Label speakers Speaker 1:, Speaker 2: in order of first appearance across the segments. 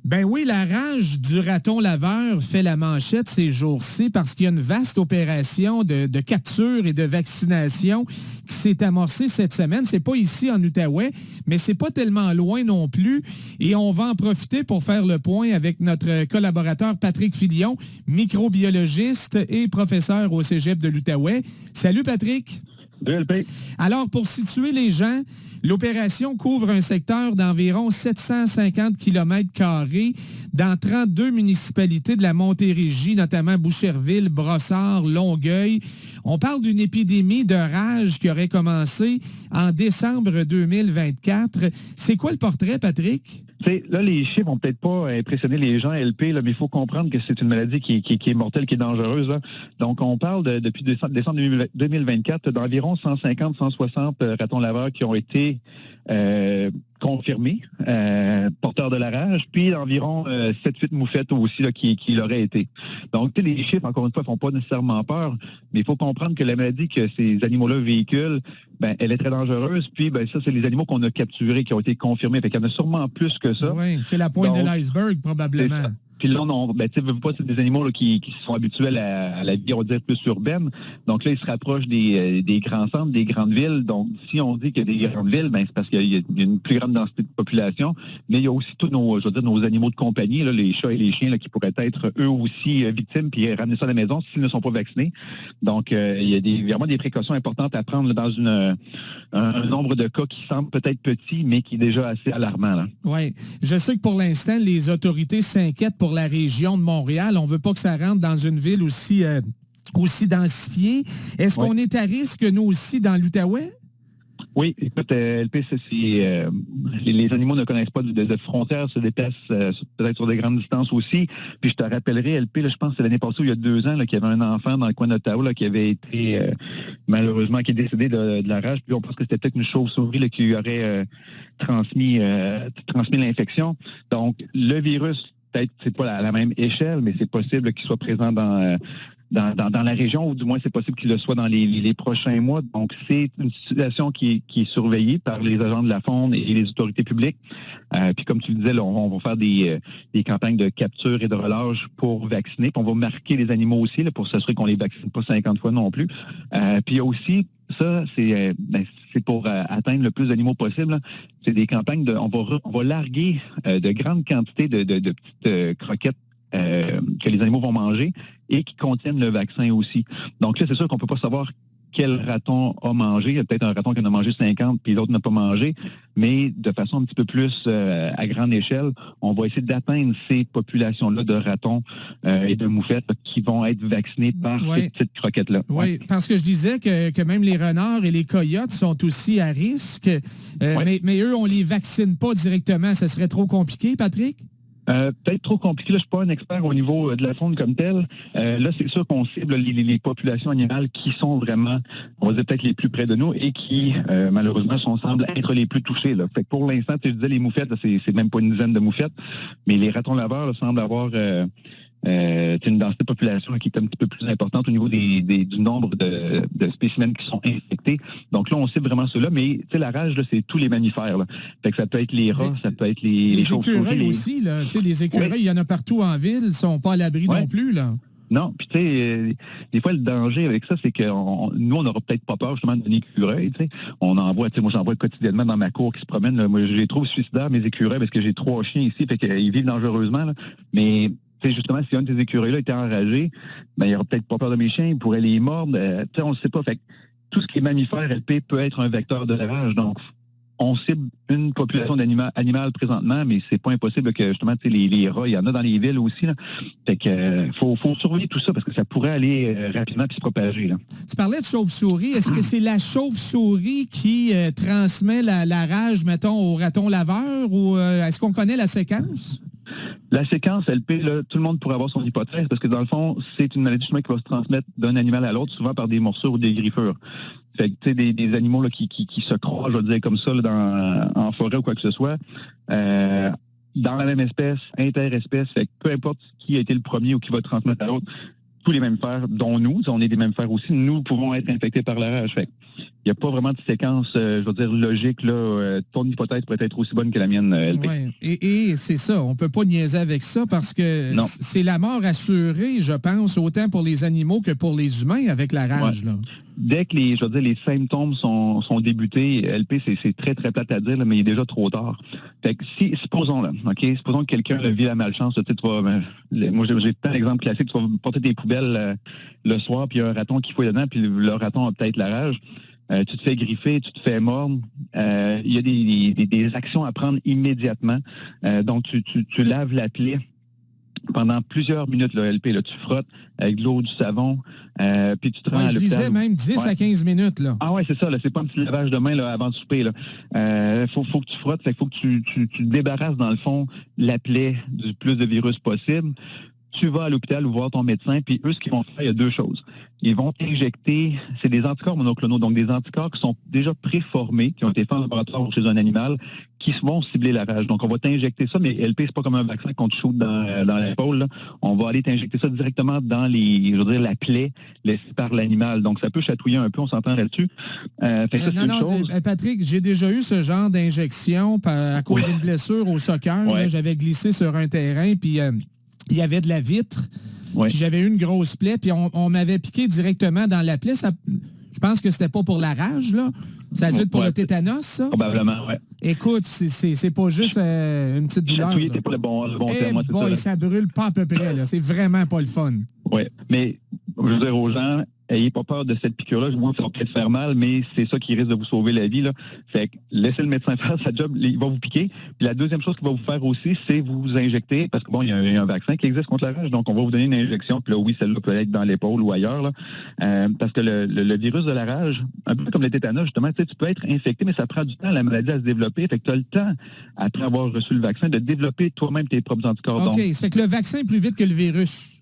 Speaker 1: Ben oui, la rage du raton laveur fait la manchette ces jours-ci parce qu'il y a une vaste opération de capture et de vaccination qui s'est amorcée cette semaine. C'est pas ici en Outaouais, mais c'est pas tellement loin non plus. Et on va en profiter pour faire le point avec notre collaborateur Patrick Filion, microbiologiste et professeur au Cégep de l'Outaouais. Salut Patrick.
Speaker 2: DLP.
Speaker 1: Alors, pour situer les gens, l'opération couvre un secteur d'environ 750 km² dans 32 municipalités de la Montérégie, notamment Boucherville, Brossard, Longueuil. On parle d'une épidémie de rage qui aurait commencé en décembre 2024. C'est quoi le portrait, Patrick?
Speaker 2: T'sais, là, les chiffres vont peut-être pas impressionner les gens, LP, là, mais il faut comprendre que c'est une maladie qui est mortelle, qui est dangereuse. Là. Donc, on parle depuis décembre 2024 d'environ 150-160 ratons laveurs qui ont été confirmés, porteurs de la rage, puis environ 7-8 moufettes aussi là, qui l'auraient été. Donc, les chiffres, encore une fois, font pas nécessairement peur, mais il faut comprendre que la maladie que ces animaux-là véhiculent, elle est très dangereuse. Puis, ça, c'est les animaux qu'on a capturés, qui ont été confirmés. Fait qu'il y en a sûrement plus que ça.
Speaker 1: Oui, c'est la pointe de l'iceberg, probablement.
Speaker 2: Puis là, c'est des animaux là, qui sont habituels à la vie, on va dire, plus urbaine. Donc là, ils se rapprochent des grands centres, des grandes villes. Donc, si on dit qu'il y a des grandes villes, c'est parce qu'il y a une plus grande densité de population. Mais il y a aussi tous nos animaux de compagnie, là, les chats et les chiens, là, qui pourraient être eux aussi victimes, puis ramener ça à la maison s'ils ne sont pas vaccinés. Donc, il y a vraiment des précautions importantes à prendre là, dans un nombre de cas qui semble peut-être petit, mais qui est déjà assez alarmant.
Speaker 1: Oui. Je sais que pour l'instant, les autorités s'inquiètent pour la région de Montréal. On ne veut pas que ça rentre dans une ville aussi densifiée. Est-ce qu'on est à risque, nous aussi, dans l'Outaouais?
Speaker 2: Oui, écoute, LP, les animaux ne connaissent pas de frontières, se déplacent peut-être sur des grandes distances aussi. Puis je te rappellerai, LP, là, je pense que c'est l'année passée, il y a 2 ans, qu'il y avait un enfant dans le coin d'Ottawa qui avait été, malheureusement, qui est décédé de la rage. Puis on pense que c'était peut-être une chauve-souris là, qui lui aurait transmis l'infection. Donc, le virus, peut-être, c'est pas à la même échelle, mais c'est possible qu'il soit présent dans la région, ou du moins c'est possible qu'il le soit dans les prochains mois. Donc, c'est une situation qui est surveillée par les agents de la faune et les autorités publiques. Puis comme tu le disais, là, on va faire des campagnes de capture et de relâche pour vacciner. Puis on va marquer les animaux aussi là, pour s'assurer qu'on les vaccine pas 50 fois non plus. Puis il y a aussi, ça, c'est pour atteindre le plus d'animaux possible. Là. C'est des campagnes on va larguer de grandes quantités de petites croquettes que les animaux vont manger et qui contiennent le vaccin aussi. Donc là, c'est sûr qu'on ne peut pas savoir quel raton a mangé. Il y a peut-être un raton qui en a mangé 50 puis l'autre n'a pas mangé, mais de façon un petit peu plus à grande échelle, on va essayer d'atteindre ces populations-là de ratons et de moufettes qui vont être vaccinés par ces petites croquettes-là.
Speaker 1: Oui, parce que je disais que même les renards et les coyotes sont aussi à risque, mais eux, on ne les vaccine pas directement. Ça serait trop compliqué, Patrick?
Speaker 2: Peut-être trop compliqué. Là, je ne suis pas un expert au niveau de la faune comme telle. Là, c'est sûr qu'on cible les populations animales qui sont vraiment, on va dire peut-être les plus près de nous et qui, malheureusement, semblent être les plus touchés. Là. Fait que pour l'instant, je disais les moufettes, là, c'est même pas une dizaine de moufettes, mais les ratons laveurs là, semblent avoir une densité de population là, qui est un petit peu plus importante au niveau du nombre de spécimens qui sont infectés. Donc là, on cible vraiment ceux-là, mais la rage, là, c'est tous les mammifères. Là. Fait que ça peut être les rats, ça peut être les
Speaker 1: chauves-souris aussi. Là. Les écureuils, il y en a partout en ville, ils ne sont pas à l'abri non plus. Là.
Speaker 2: Non, puis tu sais, des fois, le danger avec ça, c'est que nous, on n'aura peut-être pas peur justement d'un écureuil, tu sais. On envoie, moi, j'en vois quotidiennement dans ma cour qui se promènent. Là. Moi, je les trouve suicidaires, mes écureuils, parce que j'ai 3 chiens ici, fait qu'ils vivent dangereusement. Là. Mais justement, si un de ces écureuils-là était enragé, il n'aurait peut-être pas peur de mes chiens, il pourrait les mordre. On ne sait pas. Fait que tout ce qui est mammifère, LP, peut être un vecteur de la rage. Donc, on cible une population animale présentement, mais c'est pas impossible que, justement, les rats, il y en a dans les villes aussi. Là. Fait que faut surveiller tout ça parce que ça pourrait aller rapidement puis se propager. Là.
Speaker 1: Tu parlais de chauve-souris. Est-ce que c'est la chauve-souris qui transmet la rage, mettons, au raton laveur ou est-ce qu'on connaît la séquence?
Speaker 2: La séquence LP, là, tout le monde pourrait avoir son hypothèse parce que dans le fond, c'est une maladie qui va se transmettre d'un animal à l'autre, souvent par des morsures ou des griffures. Fait que, tu sais, des animaux là, qui se croisent, je veux dire, comme ça, là, en forêt ou quoi que ce soit, dans la même espèce, interespèce, fait que peu importe qui a été le premier ou qui va transmettre à l'autre, tous les mammifères, dont nous, on est des mammifères aussi, nous pouvons être infectés par la rage. Fait n'y a pas vraiment de séquence, je veux dire, logique. Là, ton hypothèse pourrait être aussi bonne que la mienne, LP.
Speaker 1: Ouais. Et c'est ça, on ne peut pas niaiser avec ça parce que c'est la mort assurée, je pense, autant pour les animaux que pour les humains avec la rage. Là.
Speaker 2: Dès que les symptômes sont débutés, LP, c'est très, très plate à dire, là, mais il est déjà trop tard. Fait que supposons que quelqu'un vit la malchance, tu vas, moi j'ai plein d'exemples classiques, tu vas porter tes poubelles le soir, puis il y a un raton qui fouille dedans, puis le raton a peut-être la rage. Tu te fais griffer, tu te fais mordre. Il y a des actions à prendre immédiatement. Donc, tu laves la plaie pendant plusieurs minutes, là, LP, là, tu frottes avec de l'eau, du savon, puis tu te rends à l'hôpital.
Speaker 1: Je disais même 10 à 15 minutes. Là.
Speaker 2: Ah ouais, c'est ça, là, c'est pas un petit lavage de main là, avant de souper. Faut que tu frottes, il faut que tu débarrasses, dans le fond, la plaie du plus de virus possible. Tu vas à l'hôpital voir ton médecin, puis eux, ce qu'ils vont faire, il y a deux choses. Ils vont t'injecter, c'est des anticorps monoclonaux, donc des anticorps qui sont déjà préformés, qui ont été faits en laboratoire chez un animal, qui vont cibler la rage. Donc, on va t'injecter ça, mais LP, c'est pas comme un vaccin qu'on te shoot dans l'épaule. Là. On va aller t'injecter ça directement dans la plaie laissée par l'animal. Donc, ça peut chatouiller un peu, on s'entend là-dessus.
Speaker 1: Chose. Patrick, j'ai déjà eu ce genre d'injection à cause d'une blessure au soccer. Là, j'avais glissé sur un terrain, puis... il y avait de la vitre, puis j'avais eu une grosse plaie, puis on m'avait piqué directement dans la plaie. Ça, je pense que c'était pas pour la rage, là. Ça a dû être pour le tétanos, ça?
Speaker 2: Probablement, oui.
Speaker 1: Écoute, c'est pas juste une petite douleur.
Speaker 2: Chatouiller, c'est pas le bon terme.
Speaker 1: Ça brûle pas à peu près, là. C'est vraiment pas le fun.
Speaker 2: Oui, mais je veux dire aux gens, ayez pas peur de cette piqûre-là. Je vois que ça va peut-être faire mal, mais c'est ça qui risque de vous sauver la vie. Là. Fait que laissez le médecin faire sa job, il va vous piquer. Puis la deuxième chose qu'il va vous faire aussi, c'est vous injecter, parce que bon, il y a un vaccin qui existe contre la rage, donc on va vous donner une injection. Puis là, oui, celle-là peut être dans l'épaule ou ailleurs. Là. Parce que le virus de la rage, un peu comme le tétanos, justement, tu peux être infecté, mais ça prend du temps, la maladie, à se développer. Fait que tu as le temps, après avoir reçu le vaccin, de développer toi-même tes propres anticorps.
Speaker 1: OK, ça fait que le vaccin est plus vite que le virus.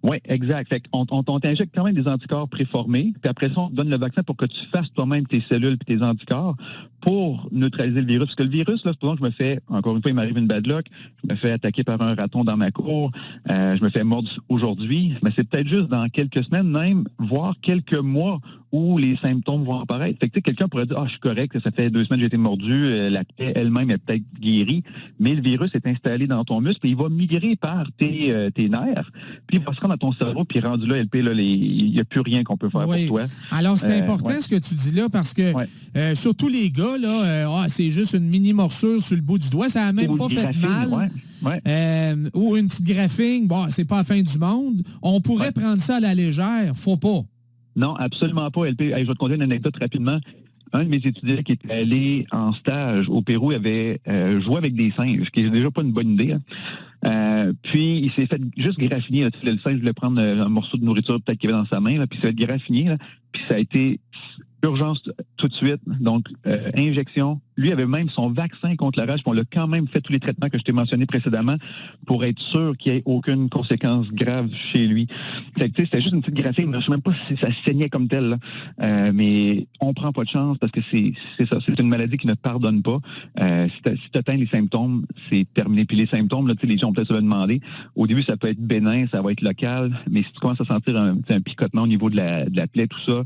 Speaker 2: Oui, exact. Fait qu'on t'injecte quand même des anticorps préformés, puis après ça, on te donne le vaccin pour que tu fasses toi-même tes cellules et tes anticorps pour neutraliser le virus. Parce que le virus, là, supposons que je me fais, encore une fois, il m'arrive une bad luck, je me fais attaquer par un raton dans ma cour, je me fais mordre aujourd'hui, mais c'est peut-être juste dans quelques semaines même, voire quelques mois où les symptômes vont apparaître. Fait que quelqu'un pourrait dire, je suis correct, ça fait 2 semaines que j'ai été mordu, la plaie elle-même est peut-être guérie, mais le virus est installé dans ton muscle et il va migrer par tes nerfs, puis il va se rendre dans ton cerveau, puis rendu là, LP, là, il n'y a plus rien qu'on peut faire pour toi.
Speaker 1: Alors, c'est important ce que tu dis là, parce que surtout les gars, là, c'est juste une mini morsure sur le bout du doigt, ça n'a même pas fait mal. Ou une petite graphine, c'est pas la fin du monde. On pourrait prendre ça à la légère, faut pas.
Speaker 2: Non, absolument pas, LP. Hey, je vais te conter une anecdote rapidement. Un de mes étudiants qui était allé en stage au Pérou avait joué avec des singes, ce qui n'est déjà pas une bonne idée. Puis, il s'est fait juste graffiner. Là, le singe voulait prendre un morceau de nourriture peut-être qu'il avait dans sa main, là, puis il s'est fait graffiner. Là, puis ça a été urgence tout de suite. Donc, injection. Lui avait même son vaccin contre la rage, puis on l'a quand même fait tous les traitements que je t'ai mentionnés précédemment pour être sûr qu'il n'y ait aucune conséquence grave chez lui. C'était juste une petite graphine. Je ne sais même pas si ça saignait comme tel. Mais on prend pas de chance parce que c'est ça. C'est une maladie qui ne pardonne pas. Si tu atteins les symptômes, c'est terminé. Puis les symptômes, là, les gens ont peut-être se le demander. Au début, ça peut être bénin, ça va être local. Mais si tu commences à sentir un picotement au niveau de la plaie, tout ça,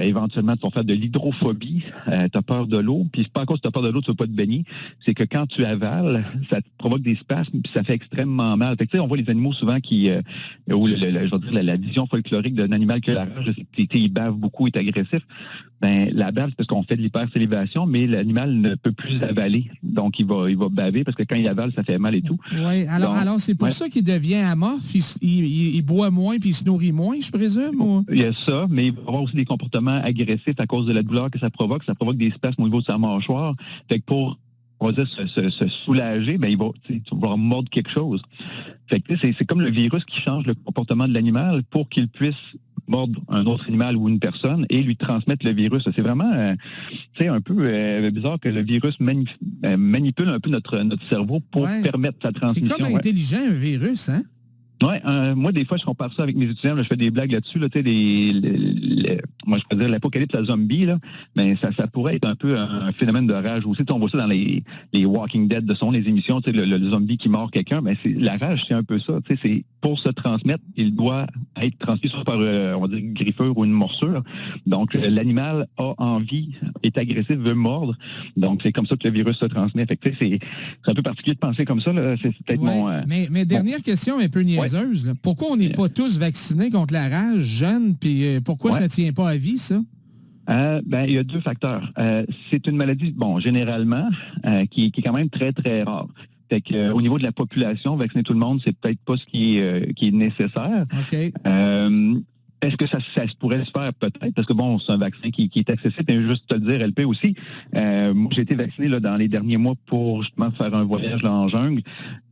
Speaker 2: éventuellement, tu vas faire de l'hydrophobie. Tu as peur de l'eau. Puis c'est pas à cause que tu as peur de l'eau, tu ne veux pas te baigner. C'est que quand tu avales, ça te provoque des spasmes, puis ça fait extrêmement mal. Fait que, on voit les animaux souvent qui, où je veux dire, la vision folklorique d'un animal que la rage, c'est qu'il bave beaucoup, est agressif. Ben, la bave, c'est parce qu'on fait de l'hypersalivation, mais l'animal ne peut plus avaler. Donc, il va baver parce que quand il avale, ça fait mal et tout.
Speaker 1: Oui, alors c'est pour ça qu'il devient amorphe, il boit moins puis il se nourrit moins, je présume? Ou?
Speaker 2: Il y a ça, mais il va avoir aussi des comportements agressifs à cause de la douleur que ça provoque. Ça provoque des spasmes au niveau de sa mâchoire. Fait que pour, on va dire, se soulager, ben, il va mordre quelque chose. Fait que c'est comme le virus qui change le comportement de l'animal pour qu'il puisse mordre un autre animal ou une personne et lui transmettre le virus. C'est vraiment un peu bizarre que le virus manipule un peu notre cerveau pour permettre sa transmission.
Speaker 1: C'est comme intelligent, un virus, hein?
Speaker 2: Oui, moi, des fois, je compare ça avec mes étudiants. Là, je fais des blagues là-dessus. Là, moi, je peux dire l'apocalypse à zombies, là, mais ça pourrait être un peu un phénomène de rage aussi. On voit ça dans les Walking Dead de son, les émissions, le zombie qui mord quelqu'un. Ben, la rage, c'est un peu ça. C'est pour se transmettre, il doit être transmis soit par, on va dire, une griffure ou une morsure. Donc, l'animal a envie, est agressif, veut mordre. Donc, c'est comme ça que le virus se transmet. Fait que, c'est un peu particulier de penser comme ça. Là. C'est peut-être mon...
Speaker 1: mais dernière question un peu niaiseuse. Là. Pourquoi on n'est pas tous vaccinés contre la rage jeune, puis pourquoi ça ne tient pas à vie, ça?
Speaker 2: Il y a 2 facteurs. C'est une maladie, généralement, qui est quand même très, très rare. Fait que, au niveau de la population, vacciner tout le monde, c'est peut-être pas ce qui est nécessaire.
Speaker 1: OK.
Speaker 2: Est-ce que ça pourrait se faire? Peut-être, parce que c'est un vaccin qui est accessible. Et juste te le dire, LP aussi, moi, j'ai été vacciné là, dans les derniers mois pour justement faire un voyage là, en jungle.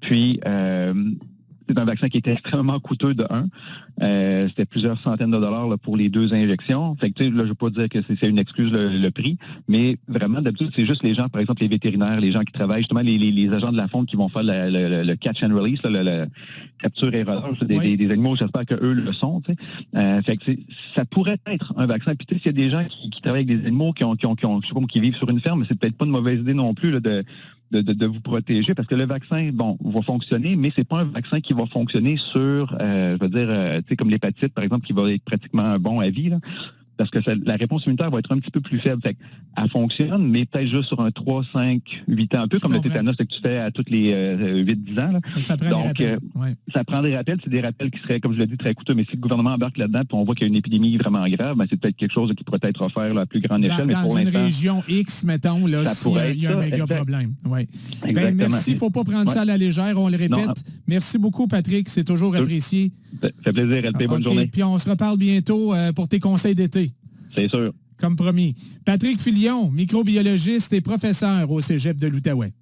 Speaker 2: Puis, c'est un vaccin qui était extrêmement coûteux de 1. C'était plusieurs centaines de dollars là, pour les 2 injections. Fait que, là, je ne veux pas dire que c'est une excuse le prix, mais vraiment, d'habitude, c'est juste les gens, par exemple, les vétérinaires, les gens qui travaillent, justement, les agents de la faune qui vont faire le catch and release, la capture et relâche des animaux. J'espère qu'eux le sont. Fait que ça pourrait être un vaccin. Puis, s'il y a des gens qui travaillent avec des animaux je sais pas, qui vivent sur une ferme, c'est peut-être pas une mauvaise idée non plus là, de vous protéger, parce que le vaccin, va fonctionner, mais c'est pas un vaccin qui va fonctionner sur, comme l'hépatite, par exemple, qui va être pratiquement bon à vie, là, parce que la réponse immunitaire va être un petit peu plus faible. Fait elle fonctionne, mais peut-être juste sur un 3, 5, 8 ans, un peu comme le tétanos que tu fais à toutes les 8-10 ans. Là.
Speaker 1: Ça prend des rappels.
Speaker 2: Ça prend des rappels. C'est des rappels qui seraient, comme je l'ai dit, très coûteux. Mais si le gouvernement embarque là-dedans et on voit qu'il y a une épidémie vraiment grave, c'est peut-être quelque chose qui pourrait être offert là, à plus grande échelle. Mais pour
Speaker 1: l'instant, une région X, mettons, là, il y a un méga problème. Merci. Il ne faut pas prendre ça à la légère. On le répète. Non. Merci beaucoup, Patrick. C'est toujours apprécié.
Speaker 2: Ça fait plaisir, LP. Bonne journée.
Speaker 1: Puis on se reparle bientôt pour tes conseils d'été.
Speaker 2: C'est sûr.
Speaker 1: Comme promis. Patrick Filion, microbiologiste et professeur au Cégep de l'Outaouais.